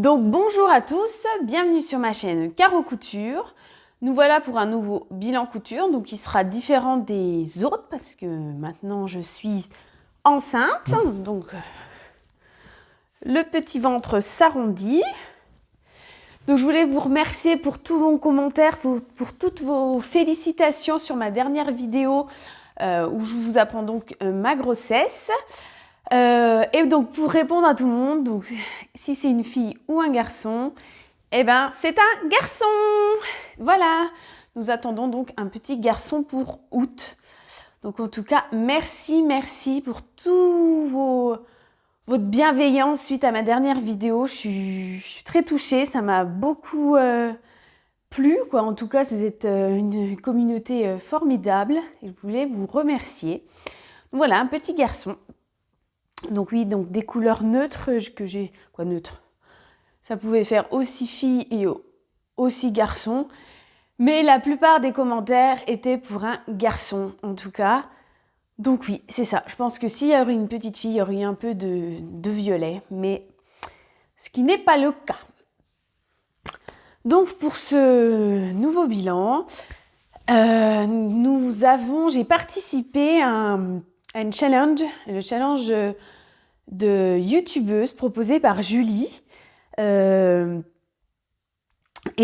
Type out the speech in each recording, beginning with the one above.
Donc bonjour à tous, bienvenue sur ma chaîne Caro Couture. Nous voilà pour un nouveau bilan couture, donc il sera différent des autres parce que maintenant je suis enceinte. Donc le petit ventre s'arrondit. Donc je voulais vous remercier pour tous vos commentaires, pour toutes vos félicitations sur ma dernière vidéo où je vous apprends donc ma grossesse. Et donc pour répondre à tout le monde, donc si c'est une fille ou un garçon, eh ben c'est un garçon. Voilà, nous attendons donc un petit garçon pour août. Donc en tout cas, merci pour votre bienveillance suite à ma dernière vidéo. Je suis très touchée, ça m'a beaucoup plu, quoi. En tout cas, vous êtes une communauté formidable et je voulais vous remercier. Voilà, un petit garçon. Donc oui, donc des couleurs neutres que j'ai... Quoi, neutres? Ça pouvait faire aussi fille et aussi garçon. Mais la plupart des commentaires étaient pour un garçon, en tout cas. Donc oui, c'est ça. Je pense que s'il y aurait une petite fille, il y aurait un peu de violet. Mais ce qui n'est pas le cas. Donc pour ce nouveau bilan, j'ai participé à une challenge, le challenge de youtubeuse proposé par Julie. Et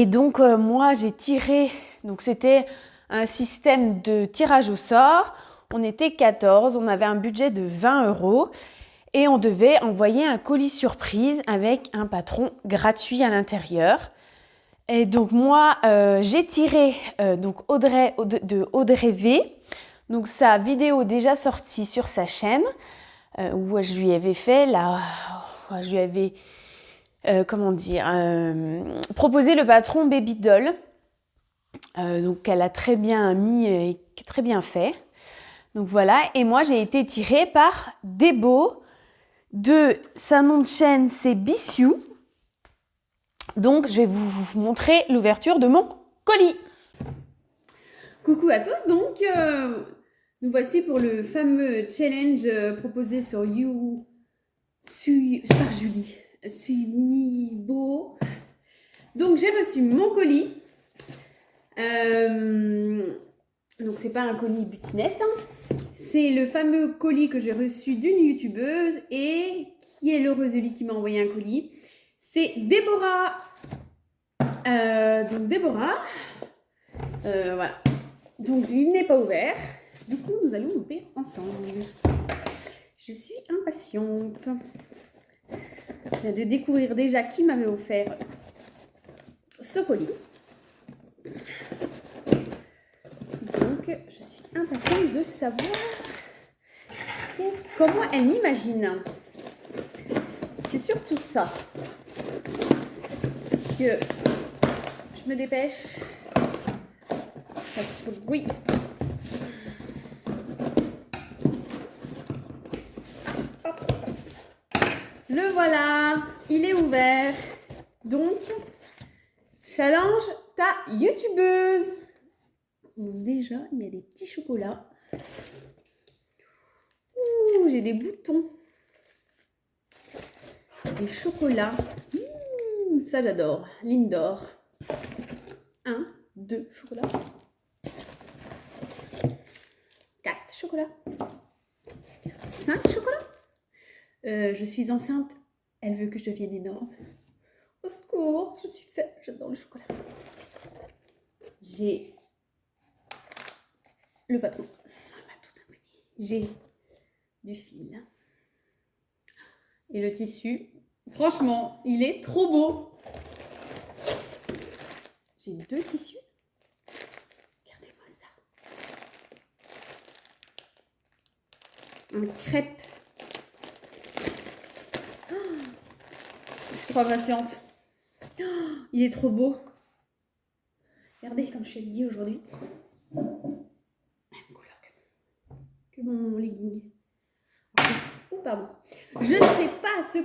donc moi j'ai tiré, donc c'était un système de tirage au sort. On était 14, on avait un budget de 20 € et on devait envoyer un colis surprise avec un patron gratuit à l'intérieur. Et donc moi j'ai tiré donc Audrey de Audrey V. Donc sa vidéo déjà sortie sur sa chaîne où je lui avais fait je lui avais proposé le patron Baby Doll. Donc elle a très bien mis et très bien fait. Donc voilà, et moi j'ai été tirée par Debo sa nom de chaîne c'est Bissiou. Donc je vais vous montrer l'ouverture de mon colis. Coucou à tous, donc nous voici pour le fameux challenge proposé par Julie. Sumibo. Donc j'ai reçu mon colis. Donc c'est pas un colis butinette, hein. C'est le fameux colis que j'ai reçu d'une youtubeuse et qui est l'heureuse qui m'a envoyé un colis. C'est Déborah. Donc Déborah. Voilà. Donc il n'est pas ouvert. Du coup nous allons l'ouvrir ensemble. Je suis impatiente. Je viens de découvrir déjà qui m'avait offert ce colis. Donc je suis impatiente de savoir comment elle m'imagine. C'est surtout ça. Parce que je me dépêche. Parce que oui. Le voilà, il est ouvert. Donc, challenge ta youtubeuse. Donc déjà, il y a des petits chocolats. Ouh, j'ai des boutons. Des chocolats. Ça j'adore. Lindor. 1, 2 chocolats. 4 chocolats. 5 chocolats. Je suis enceinte. Elle veut que je devienne énorme. Au secours, je suis faible. J'adore le chocolat. J'ai le patron. On va tout imprimer. J'ai du fil. Et le tissu. Franchement, il est trop beau. J'ai 2 tissus. Regardez-moi ça. Un crêpe. Je suis trop impatiente. Il est trop beau. Regardez comme je suis habillée aujourd'hui. Même couleur que mon legging. Oh, pardon. Je ne sais pas ce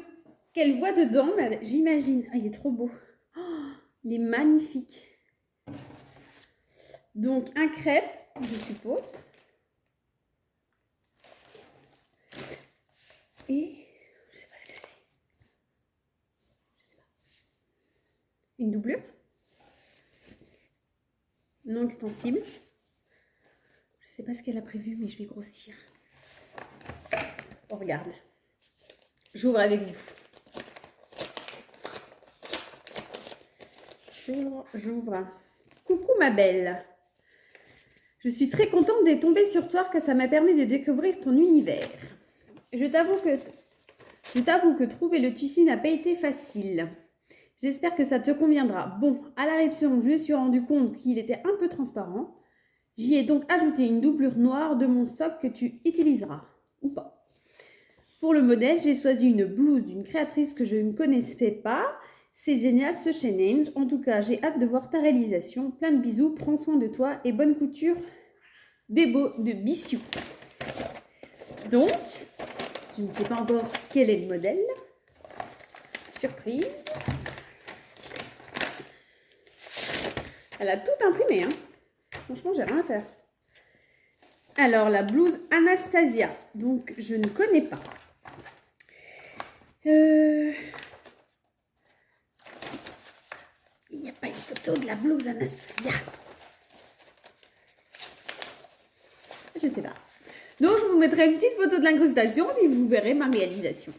qu'elle voit dedans, mais j'imagine. Ah, il est trop beau. Il est magnifique. Donc, un crêpe, je suppose. Et je ne sais pas ce que c'est. Je sais pas. une doublure non extensible. Je ne sais pas ce qu'elle a prévu, mais je vais grossir. On regarde. J'ouvre avec vous. J'ouvre. Coucou ma belle. Je suis très contente d'être tombée sur toi car ça m'a permis de découvrir ton univers. Je t'avoue que trouver le tissu n'a pas été facile. J'espère que ça te conviendra. Bon, à la réception, je me suis rendu compte qu'il était un peu transparent. J'y ai donc ajouté une doublure noire de mon stock que tu utiliseras, ou pas. Pour le modèle, j'ai choisi une blouse d'une créatrice que je ne connaissais pas. C'est génial ce challenge. En tout cas, j'ai hâte de voir ta réalisation. Plein de bisous, prends soin de toi et bonne couture des beaux de Bissiou. Donc, je ne sais pas encore quel est le modèle. Surprise. Elle a tout imprimé, hein. Franchement, j'ai rien à faire. Alors, la blouse Anastasia. Donc, je ne connais pas. Il n'y a pas une photo de la blouse Anastasia. Je ne sais pas. Donc, je vous mettrai une petite photo de l'incrustation et vous verrez ma réalisation.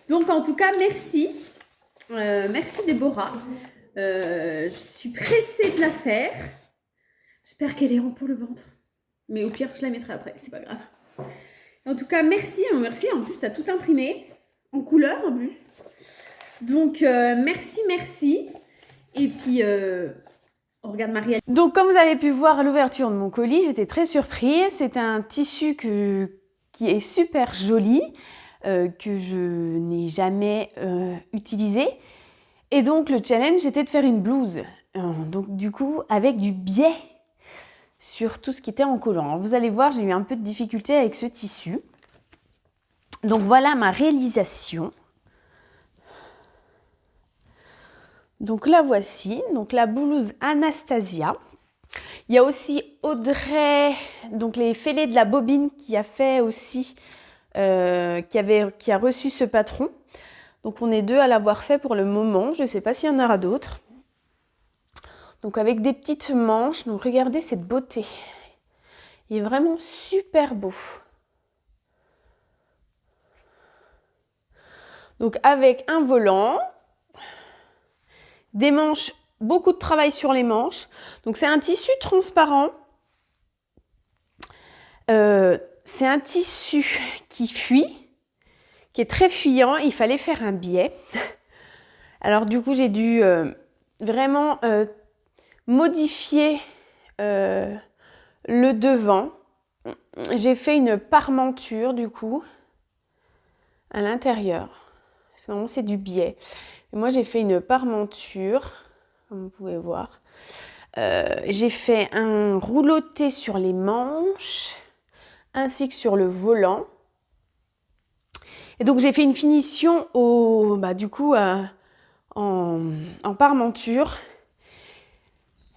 Donc, en tout cas, merci. Merci Déborah. Je suis pressée de la faire. J'espère qu'elle est rond pour le ventre. Mais au pire, je la mettrai après. C'est pas grave. En tout cas, merci. Merci. En plus, tu as tout imprimé. En couleur, en plus. Donc, merci. Et puis, on regarde Marie. Donc, comme vous avez pu voir à l'ouverture de mon colis, j'étais très surprise. C'est un tissu qui est super joli, que je n'ai jamais utilisé. Et donc, le challenge, c'était de faire une blouse. Donc, du coup, avec du biais sur tout ce qui était en collant. Alors, vous allez voir, j'ai eu un peu de difficulté avec ce tissu. Donc, voilà ma réalisation. Donc, la voici. Donc, la blouse Anastasia. Il y a aussi Audrey, donc les fêlés de la bobine, qui a fait aussi, qui a reçu ce patron. Donc, on est deux à l'avoir fait pour le moment. Je ne sais pas s'il y en aura d'autres. Donc, avec des petites manches. Donc, regardez cette beauté. Il est vraiment super beau. Donc, avec un volant, des manches, beaucoup de travail sur les manches. Donc, c'est un tissu transparent. C'est un tissu qui fuit, qui est très fuyant. Il fallait faire un biais. Alors, du coup, j'ai dû vraiment modifier le devant. J'ai fait une parmenture, du coup, à l'intérieur. Sinon, c'est du biais. Et moi, j'ai fait une parmenture, comme vous pouvez voir. J'ai fait un rouloté sur les manches, ainsi que sur le volant. Et donc, j'ai fait une finition en parmenture.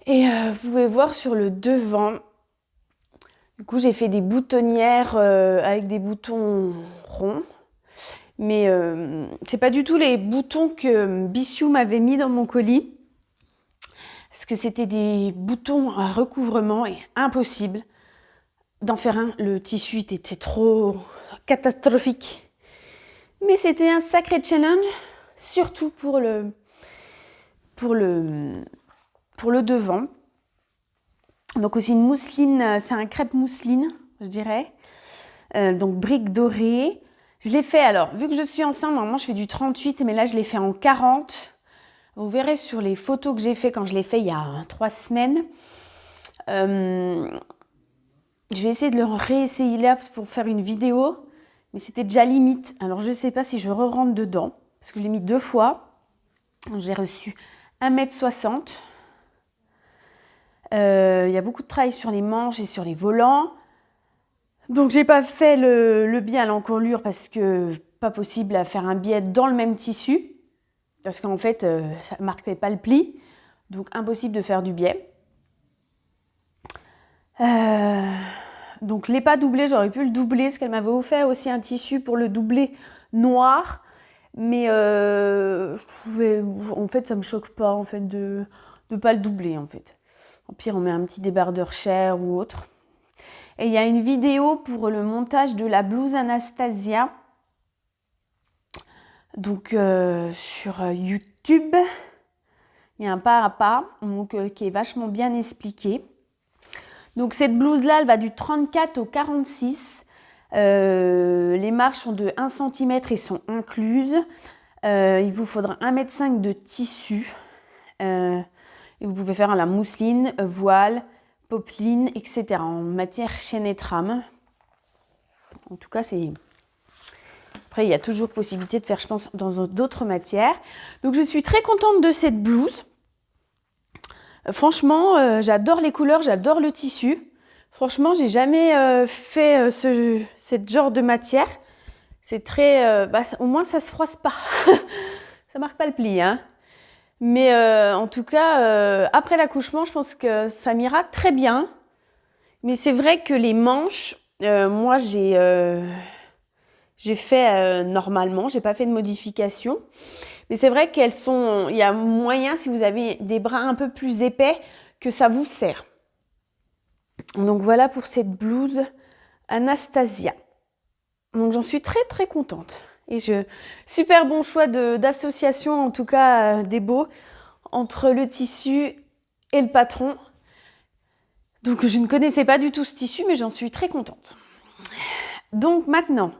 Et vous pouvez voir sur le devant, du coup, j'ai fait des boutonnières avec des boutons ronds. Mais c'est pas du tout les boutons que Bissiou m'avait mis dans mon colis. Parce que c'était des boutons à recouvrement et impossible d'en faire un. Le tissu était trop catastrophique. Mais c'était un sacré challenge, surtout pour le devant. Donc aussi une mousseline, c'est un crêpe mousseline, je dirais. Donc brique dorée. Je l'ai fait alors, vu que je suis enceinte, normalement je fais du 38, mais là je l'ai fait en 40. Vous verrez sur les photos que j'ai fait quand je l'ai fait il y a 3 semaines. Je vais essayer de le réessayer là pour faire une vidéo, mais c'était déjà limite. Alors je ne sais pas si je re-rentre dedans, parce que je l'ai mis 2 fois. J'ai reçu 1,60 m. Il y a beaucoup de travail sur les manches et sur les volants. Donc j'ai pas fait le biais à l'encolure parce que pas possible à faire un biais dans le même tissu. Parce qu'en fait, ça ne marquait pas le pli. Donc impossible de faire du biais. Donc je ne l'ai pas doublé, j'aurais pu le doubler parce qu'elle m'avait offert aussi un tissu pour le doubler noir. Mais je trouvais, en fait, ça me choque pas, en fait, de pas le doubler, en fait. Au pire, on met un petit débardeur Cher ou autre. Et il y a une vidéo pour le montage de la blouse Anastasia. Donc, sur YouTube, il y a un pas à pas, donc, qui est vachement bien expliqué. Donc, cette blouse-là, elle va du 34 au 46. Les marches sont de 1 cm et sont incluses. Il vous faudra 1,5 m de tissu. Et vous pouvez faire la mousseline, voile, popeline, etc. en matière chaîne et trame. En tout cas, c'est... Après, il y a toujours possibilité de faire, je pense, dans d'autres matières. Donc, je suis très contente de cette blouse. Franchement, j'adore les couleurs, j'adore le tissu. Franchement, j'ai jamais fait cette genre de matière. C'est très... au moins, ça se froisse pas. Ça marque pas le pli, hein. Mais en tout cas, après l'accouchement, je pense que ça m'ira très bien. Mais c'est vrai que les manches, moi, j'ai fait normalement. J'ai pas fait de modification. Mais c'est vrai qu'elles sont... Il y a moyen, si vous avez des bras un peu plus épais, que ça vous sert. Donc voilà pour cette blouse Anastasia. Donc j'en suis très très contente. Et super bon choix d'association, en tout cas des beaux, entre le tissu et le patron. Donc je ne connaissais pas du tout ce tissu, mais j'en suis très contente. Donc maintenant,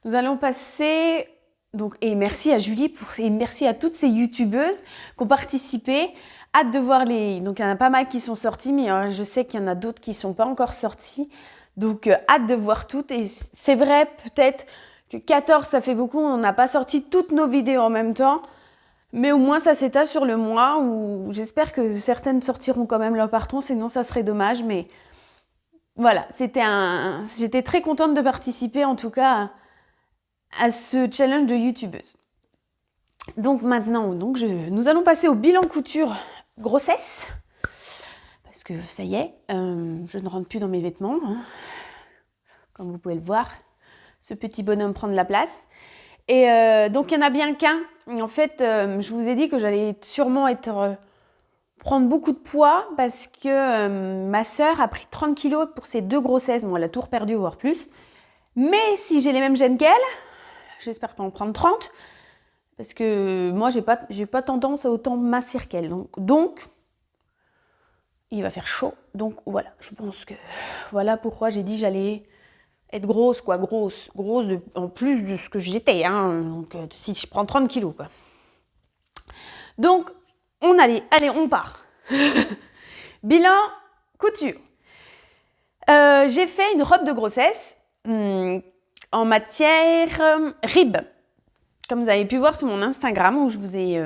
nous allons passer... Donc, et merci à Julie et merci à toutes ces youtubeuses qui ont participé. Hâte de voir les... Donc il y en a pas mal qui sont sorties, mais je sais qu'il y en a d'autres qui ne sont pas encore sorties. Donc hâte de voir toutes. Et c'est vrai, peut-être que 14, ça fait beaucoup. On n'a pas sorti toutes nos vidéos en même temps. Mais au moins, ça s'étale sur le mois où j'espère que certaines sortiront quand même leur patron. Sinon, ça serait dommage. Mais voilà, j'étais très contente de participer en tout cas à ce challenge de youtubeuse. Donc maintenant, nous allons passer au bilan couture grossesse. Parce que ça y est, je ne rentre plus dans mes vêtements. Hein. Comme vous pouvez le voir, ce petit bonhomme prend de la place. Et donc, il n'y en a bien qu'un. En fait, je vous ai dit que j'allais sûrement prendre beaucoup de poids parce que ma sœur a pris 30 kilos pour ses 2 grossesses. Bon, elle a tout perdu, voire plus. Mais si j'ai les mêmes gènes qu'elle, j'espère pas en prendre 30. Parce que moi, j'ai pas tendance à autant mincir qu'elle. Donc, il va faire chaud. Donc, voilà. Je pense que voilà pourquoi j'ai dit j'allais être grosse, quoi. Grosse en plus de ce que j'étais. Hein. Donc, si je prends 30 kilos, quoi. Donc, allez, on part. Bilan couture. J'ai fait une robe de grossesse en matière rib. Comme vous avez pu voir sur mon Instagram où je vous ai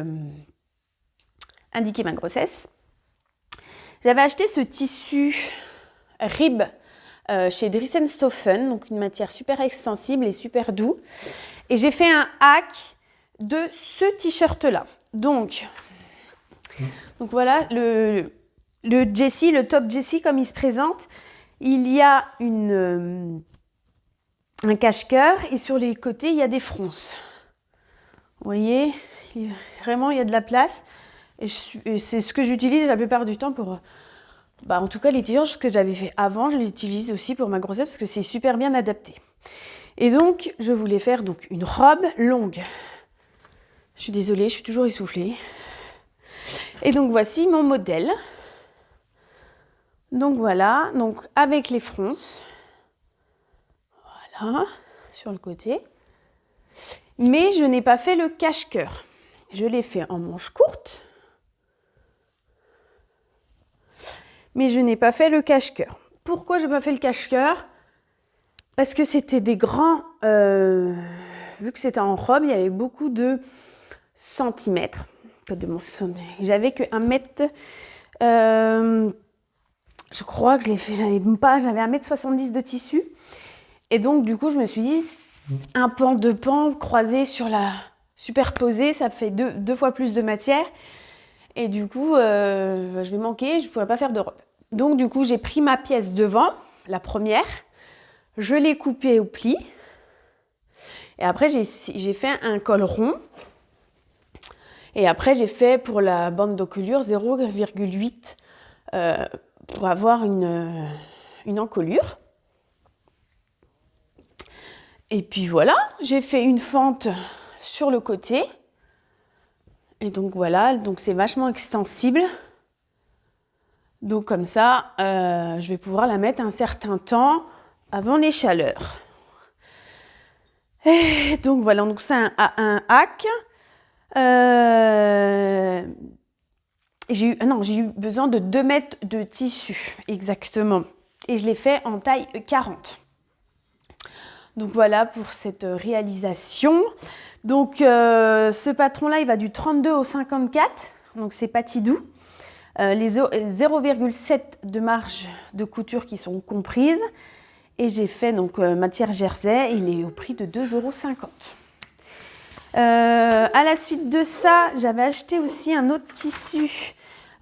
indiqué ma grossesse. J'avais acheté ce tissu rib chez Dries & Stoffen, donc une matière super extensible et super doux. Et j'ai fait un hack de ce t-shirt-là. Donc voilà, le Jessie, le top Jessie comme il se présente. Il y a un cache-cœur et sur les côtés, il y a des fronces. Vous voyez, vraiment, il y a de la place. Et c'est ce que j'utilise la plupart du temps pour... en tout cas, les t-shirts que j'avais fait avant, je les utilise aussi pour ma grossesse parce que c'est super bien adapté. Et donc, je voulais faire une robe longue. Je suis désolée, je suis toujours essoufflée. Et donc, voici mon modèle. Donc, voilà. Donc, avec les fronces. Voilà, sur le côté. Mais je n'ai pas fait le cache-cœur. Je l'ai fait en manche courte. Mais je n'ai pas fait le cache-cœur. Pourquoi je n'ai pas fait le cache-cœur? Parce que c'était des grands... vu que c'était en robe, il y avait beaucoup de centimètres. J'avais que 1 mètre... je crois que je l'ai fait... J'avais 1,70 m de tissu. Et donc, du coup, je me suis dit... Un pan, 2 pans croisés sur la superposée, ça fait deux fois plus de matière. Et du coup, je vais manquer, je ne pourrais pas faire de robe. Donc, du coup, j'ai pris ma pièce devant, la première. Je l'ai coupée au pli. Et après, j'ai fait un col rond. Et après, j'ai fait pour la bande d'encolure 0,8 pour avoir une encolure. Et puis voilà, j'ai fait une fente sur le côté. Et donc voilà, donc c'est vachement extensible. Donc comme ça, je vais pouvoir la mettre un certain temps avant les chaleurs. Et donc voilà, donc c'est un hack. J'ai eu besoin de 2 mètres de tissu, exactement. Et je l'ai fait en taille 40. Donc voilà pour cette réalisation. Donc ce patron-là, il va du 32 au 54, donc c'est pas tidou. Les 0,7 de marge de couture qui sont comprises. Et j'ai fait donc matière jersey, il est au prix de 2,50 €. À la suite de ça, j'avais acheté aussi un autre tissu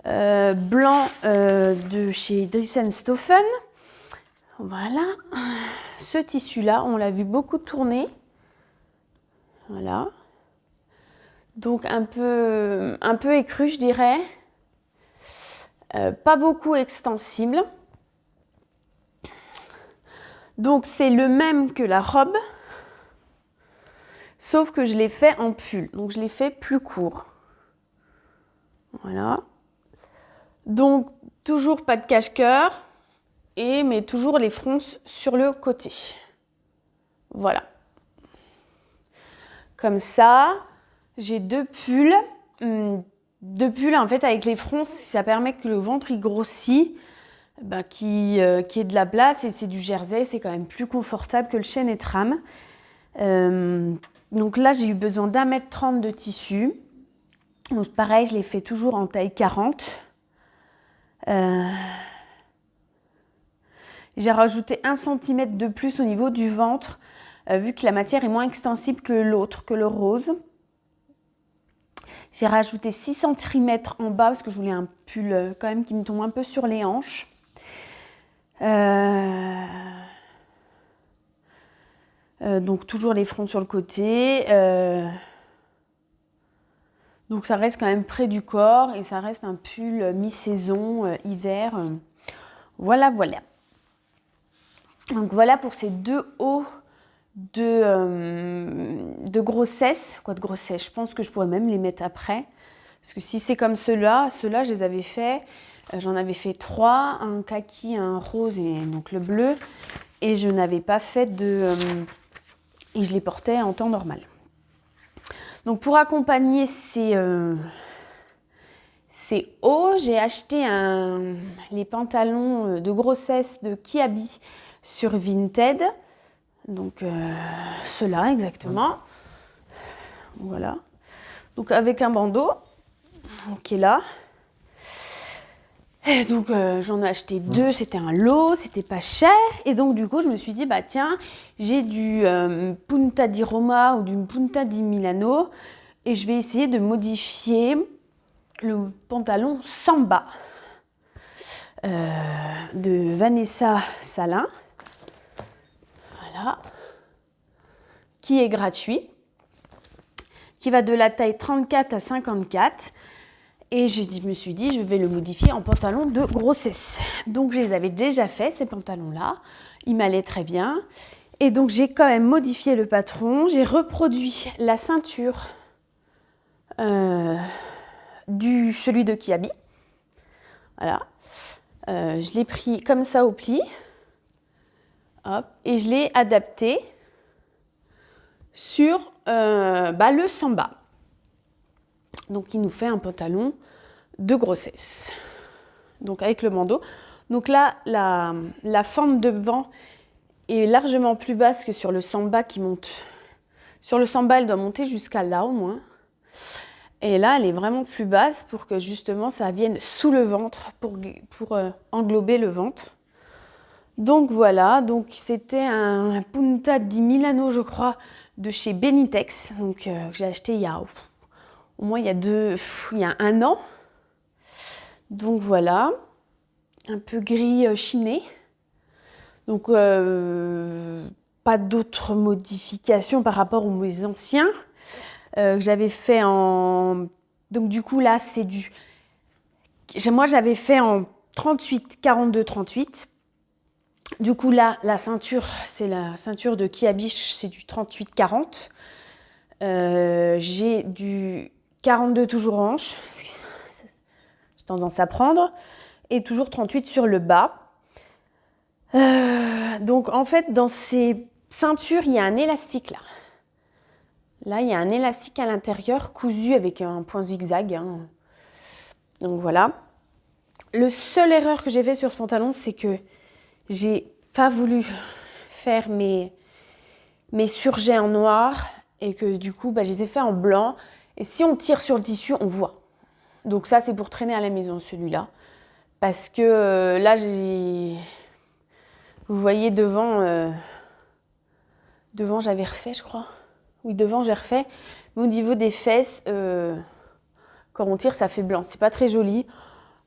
blanc de chez Dries & Stoffen. Voilà, ce tissu-là, on l'a vu beaucoup tourner. Voilà. Donc un peu écru, je dirais. Pas beaucoup extensible. Donc c'est le même que la robe, sauf que je l'ai fait en pull. Donc je l'ai fait plus court. Voilà. Donc toujours pas de cache-cœur, mais toujours les fronces sur le côté. Voilà. Comme ça, j'ai 2 pulls. 2 pulls en fait avec les fronces, ça permet que le ventre il grossit. Qui ait de la place, et c'est du jersey, c'est quand même plus confortable que le chêne et trame. Donc là, j'ai eu besoin d'1,30 m de tissu. Donc pareil, je l'ai fait toujours en taille 40. J'ai rajouté 1 cm de plus au niveau du ventre, vu que la matière est moins extensible que l'autre, que le rose. J'ai rajouté 6 cm en bas, parce que je voulais un pull quand même qui me tombe un peu sur les hanches. Donc toujours les fronts sur le côté. Donc ça reste quand même près du corps et ça reste un pull mi-saison, hiver. Voilà. Donc voilà pour ces 2 hauts de grossesse. Quoi de grossesse? Je pense que je pourrais même les mettre après. Parce que si c'est comme ceux-là, je les avais faits. J'en avais fait 3, un kaki, un rose et donc le bleu. Et je n'avais pas fait et je les portais en temps normal. Donc pour accompagner ces hauts, j'ai acheté les pantalons de grossesse de Kiabi sur Vinted. Donc ceux-là exactement. Voilà. Donc avec un bandeau qui est là. Et donc j'en ai acheté 2, c'était un lot, c'était pas cher. Et donc du coup je me suis dit, tiens, j'ai du Punta di Roma ou du Punta di Milano. Et je vais essayer de modifier le pantalon Samba de Vanessa Salin. Voilà. Qui est gratuit. Qui va de la taille 34 à 54. Et je me suis dit, je vais le modifier en pantalon de grossesse. Donc, je les avais déjà fait, ces pantalons-là. Ils m'allaient très bien. Et donc, j'ai quand même modifié le patron. J'ai reproduit la ceinture celui de Kiabi. Voilà. Je l'ai pris comme ça au pli. Hop, et je l'ai adapté sur le Samba. Donc, il nous fait un pantalon de grossesse. Donc, avec le bandeau. Donc là, la fente devant est largement plus basse que sur le Samba qui monte. Sur le Samba, elle doit monter jusqu'à là au moins. Et là, elle est vraiment plus basse pour que justement ça vienne sous le ventre, pour englober le ventre. Donc voilà, donc c'était un Punta di Milano, je crois, de chez Benitex. Donc que j'ai acheté il y a au moins il y a 1 an. Donc voilà, un peu gris chiné. Donc pas d'autres modifications par rapport aux mes anciens. Que j'avais fait en Donc du coup là c'est du... Moi j'avais fait en 38, 42, 38. Du coup là la ceinture, c'est la ceinture de Kiabish, c'est du 38, 40. J'ai du 42 toujours hanche, j'ai tendance à prendre, et toujours 38 sur le bas. Donc en fait dans ces ceintures il y a un élastique là. Là il y a un élastique à l'intérieur cousu avec un point zigzag. Donc voilà. Le seule erreur que j'ai fait sur ce pantalon, c'est que j'ai pas voulu faire mes surjets en noir et que du coup je les ai fait en blanc. Et si on tire sur le tissu, on voit. Donc ça c'est pour traîner à la maison celui-là. Parce que là j'ai... Vous voyez devant j'avais refait, je crois. Oui, devant j'ai refait. Mais au niveau des fesses, quand on tire, ça fait blanc. C'est pas très joli.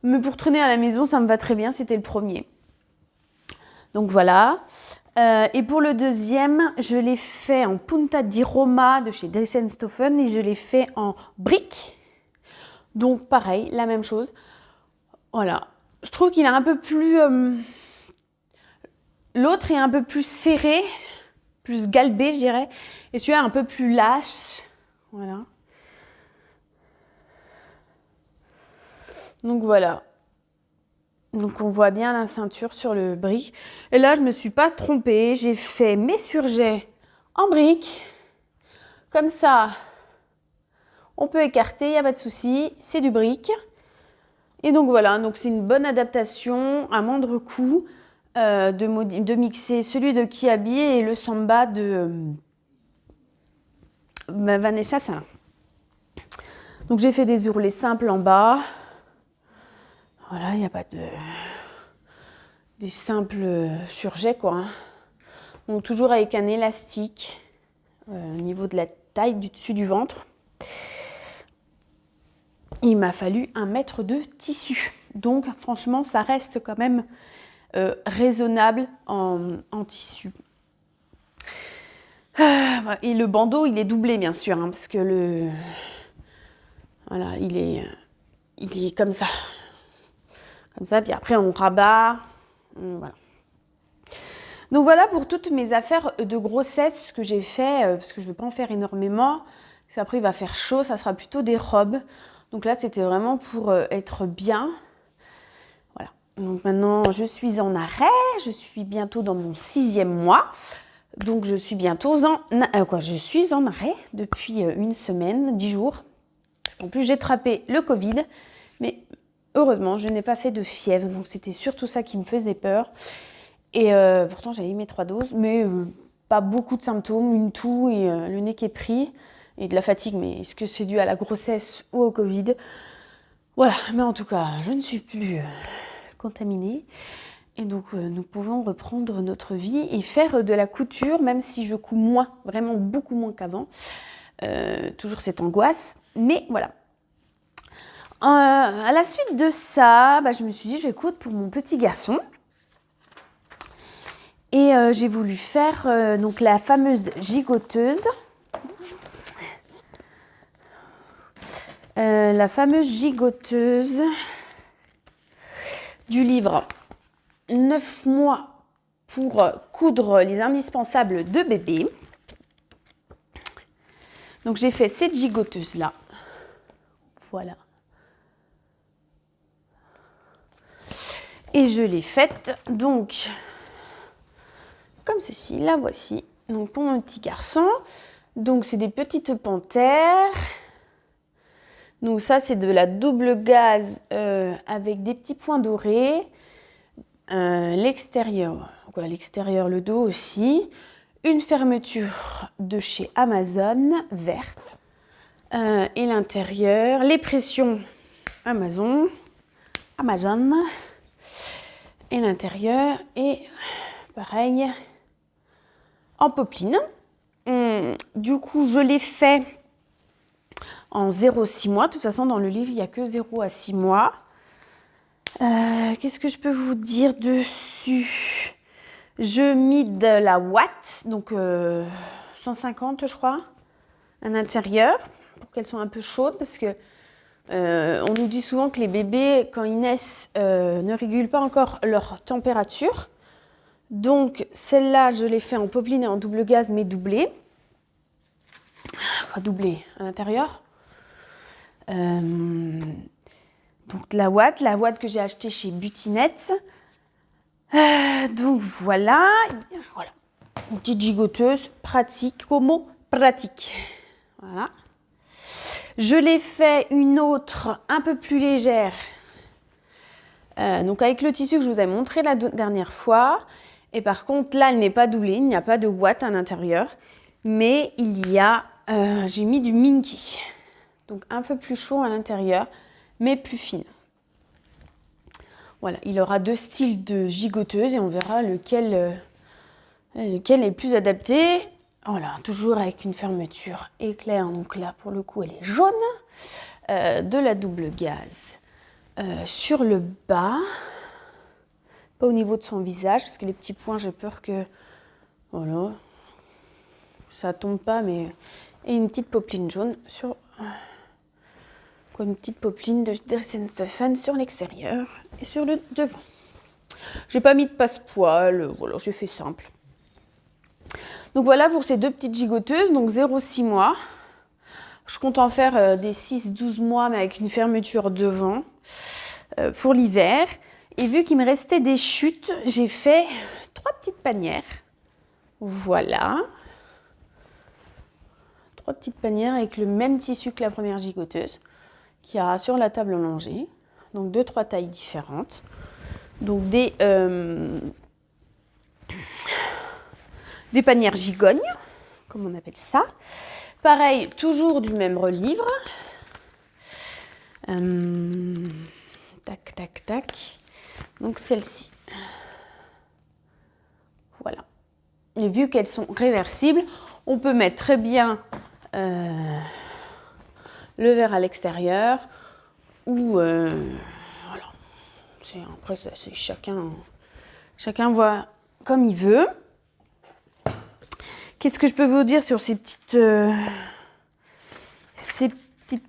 Mais pour traîner à la maison, ça me va très bien. C'était le premier. Donc voilà. Et pour le deuxième, je l'ai fait en Punta di Roma de chez Dressenstoffen et je l'ai fait en brique. Donc pareil, la même chose. Voilà. Je trouve qu'il est un peu plus... L'autre est un peu plus serré, plus galbé, je dirais. Et celui-là un peu plus lâche. Voilà. Donc voilà. Donc on voit bien la ceinture sur le brique. Et là, je ne me suis pas trompée. J'ai fait mes surjets en brique. Comme ça, on peut écarter, il n'y a pas de souci. C'est du brique. Et donc voilà, donc c'est une bonne adaptation à moindre coût de mixer celui de Kiabi et le Samba de Vanessa Salin. Donc j'ai fait des ourlets simples en bas. Voilà, il n'y a pas de... des simples surjets quoi. Donc toujours avec un élastique au niveau de la taille du dessus du ventre. Il m'a fallu 1 mètre de tissu. Donc franchement, ça reste quand même raisonnable en tissu. Et le bandeau, il est doublé bien sûr, hein, parce que voilà, il est comme ça. Comme ça, puis après on rabat. Voilà. Donc voilà pour toutes mes affaires de grossesse que j'ai fait, parce que je ne vais pas en faire énormément. Parce qu'après il va faire chaud, ça sera plutôt des robes. Donc là c'était vraiment pour être bien. Voilà. Donc maintenant je suis en arrêt, je suis bientôt dans mon 6e mois. Donc je suis bientôt je suis en arrêt depuis 1 semaine, 10 jours. Parce qu'en plus j'ai attrapé le Covid. Mais heureusement je n'ai pas fait de fièvre. Donc c'était surtout ça qui me faisait peur. Et pourtant j'avais eu mes 3 doses. Mais pas beaucoup de symptômes, une toux et le nez qui est pris. Et de la fatigue. Mais est-ce que c'est dû à la grossesse ou au Covid? Voilà. Mais en tout cas je ne suis plus contaminée. Et donc, nous pouvons reprendre notre vie et faire de la couture, même si je couds moins, vraiment beaucoup moins qu'avant. Toujours cette angoisse. Mais voilà. À la suite de ça, je me suis dit, je vais coudre pour mon petit garçon. Et j'ai voulu faire donc la fameuse gigoteuse. La fameuse gigoteuse du livre 9 mois pour coudre les indispensables de bébé. Donc j'ai fait cette gigoteuse là. Voilà. Et je l'ai faite donc comme ceci, la voici. Donc pour mon petit garçon. Donc c'est des petites panthères. Donc ça c'est de la double gaze avec des petits points dorés. L'extérieur, le dos aussi. Une fermeture de chez Amazon verte. Et l'intérieur, les pressions Amazon. Et l'intérieur est pareil en popeline. Du coup, je l'ai fait en 0,6 mois. De toute façon, dans le livre, il n'y a que 0 à 6 mois. Qu'est-ce que je peux vous dire dessus? Je mis de la ouate, donc 150 je crois, à l'intérieur, pour qu'elles soient un peu chaudes, parce que On nous dit souvent que les bébés, quand ils naissent, ne régulent pas encore leur température. Donc, celle-là, je l'ai fait en popeline et en double gaz, mais doublée. Enfin, doublée à l'intérieur. Donc, la ouate que j'ai achetée chez Butinette. Donc, voilà. Une petite gigoteuse, pratique, como pratique. Voilà. Je l'ai fait une autre un peu plus légère. Donc avec le tissu que je vous ai montré la dernière fois. Et par contre, là, elle n'est pas doublée. Il n'y a pas de ouate à l'intérieur. Mais il y a... j'ai mis du Minky. Donc un peu plus chaud à l'intérieur, mais plus fine. Voilà, il aura 2 styles de gigoteuse et on verra lequel est le plus adapté. Voilà, toujours avec une fermeture éclair. Donc là, pour le coup, elle est jaune. De la double gaz sur le bas. Pas au niveau de son visage, parce que les petits points, j'ai peur que... Voilà. Ça tombe pas, mais... Et une petite popeline jaune sur... Une petite popeline de Dress & Stephen sur l'extérieur et sur le devant. J'ai pas mis de passe-poil, voilà, j'ai fait simple. Donc voilà pour ces 2 petites gigoteuses, donc 0,6 mois. Je compte en faire des 6-12 mois, mais avec une fermeture devant pour l'hiver. Et vu qu'il me restait des chutes, j'ai fait 3 petites panières. Voilà. 3 petites panières avec le même tissu que la première gigoteuse, qu'il y a sur la table allongée. Donc 2-3 tailles différentes. Donc des panières gigognes, comme on appelle ça. Pareil, toujours du même relievre. Tac, tac, tac. Donc celle-ci. Voilà. Et vu qu'elles sont réversibles, on peut mettre très bien le verre à l'extérieur ou voilà. Après, c'est chacun voit comme il veut. Qu'est-ce que je peux vous dire sur ces petites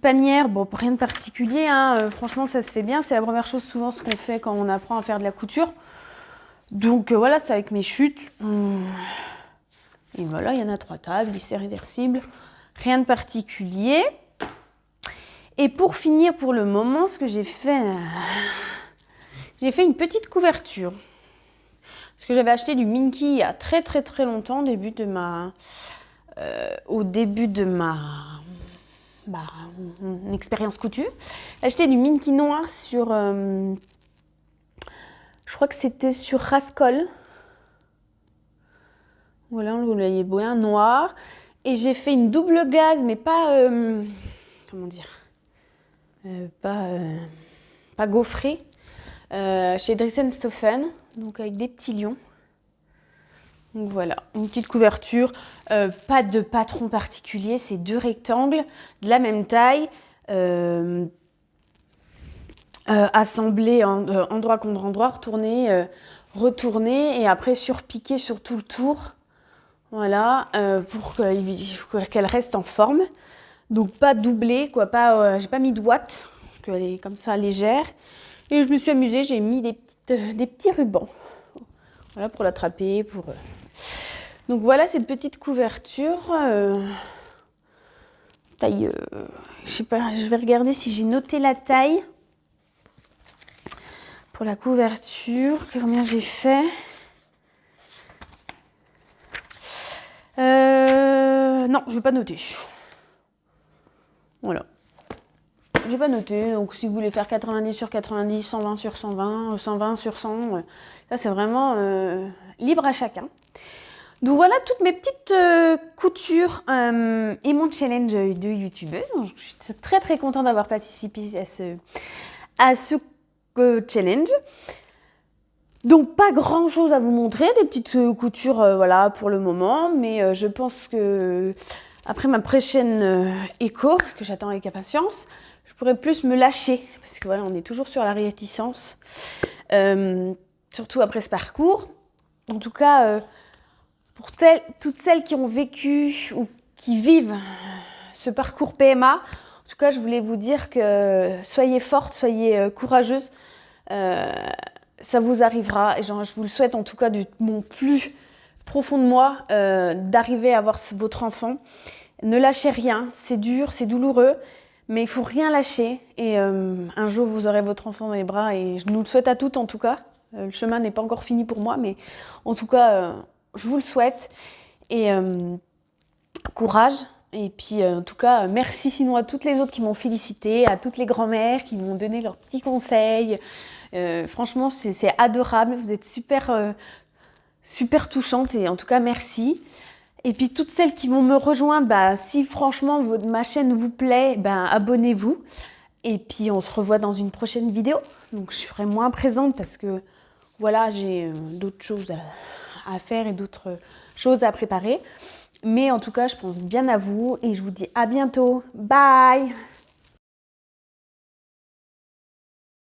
panières? Bon, rien de particulier, hein. Franchement, ça se fait bien. C'est la première chose souvent ce qu'on fait quand on apprend à faire de la couture. Donc voilà, c'est avec mes chutes. Et voilà, il y en a 3 tables, c'est réversible. Rien de particulier. Et pour finir, pour le moment, ce que j'ai fait une petite couverture. Parce que j'avais acheté du Minky il y a très très très longtemps, au début de ma expérience couture. J'ai acheté du Minky noir sur... je crois que c'était sur Rascol. Voilà, vous voyez bien, noir. Et j'ai fait une double gaz, mais pas... comment dire, pas gaufrée. Chez Dress & Stephen, donc avec des petits lions. Donc voilà, une petite couverture, pas de patron particulier, c'est 2 rectangles de la même taille, assemblés endroit contre endroit, retournés et après surpiqués sur tout le tour. Voilà, pour qu'elle reste en forme. Donc pas doublée, quoi, j'ai pas mis de ouate, parce qu'elle est comme ça légère. Et je me suis amusée, j'ai mis des petits rubans. Voilà, pour l'attraper, Donc voilà cette petite couverture. Taille, je sais pas, je vais regarder si j'ai noté la taille. Pour la couverture, combien j'ai fait. Non, je vais pas noter. Voilà. J'ai pas noté, donc si vous voulez faire 90 sur 90, 120 sur 120, 120 sur 100, ça c'est vraiment libre à chacun. Donc voilà toutes mes petites coutures et mon challenge de youtubeuse. Donc, je suis très très contente d'avoir participé à ce challenge. Donc pas grand chose à vous montrer, des petites coutures voilà pour le moment, mais je pense que après ma prochaine écho, parce que j'attends avec impatience, je pourrais plus me lâcher, parce que voilà, on est toujours sur la réticence, surtout après ce parcours. En tout cas, pour toutes celles qui ont vécu ou qui vivent ce parcours PMA, En tout cas, je voulais vous dire que soyez forte, soyez courageuse. Ça vous arrivera. Et je vous le souhaite en tout cas du mon plus profond de moi, d'arriver à avoir votre enfant. Ne lâchez rien, c'est dur, c'est douloureux, mais il faut rien lâcher. Et un jour, vous aurez votre enfant dans les bras et je nous le souhaite à toutes en tout cas. Le chemin n'est pas encore fini pour moi, mais en tout cas, je vous le souhaite. Et courage. Et puis, en tout cas, merci sinon à toutes les autres qui m'ont félicité, à toutes les grand-mères qui m'ont donné leurs petits conseils. Franchement, c'est adorable. Vous êtes super, super touchantes et en tout cas, merci. Et puis, toutes celles qui vont me rejoindre, si franchement ma chaîne vous plaît, abonnez-vous. Et puis, on se revoit dans une prochaine vidéo. Donc, je serai moins présente parce que, voilà, j'ai d'autres choses à faire et d'autres choses à préparer. Mais en tout cas, je pense bien à vous et je vous dis à bientôt. Bye!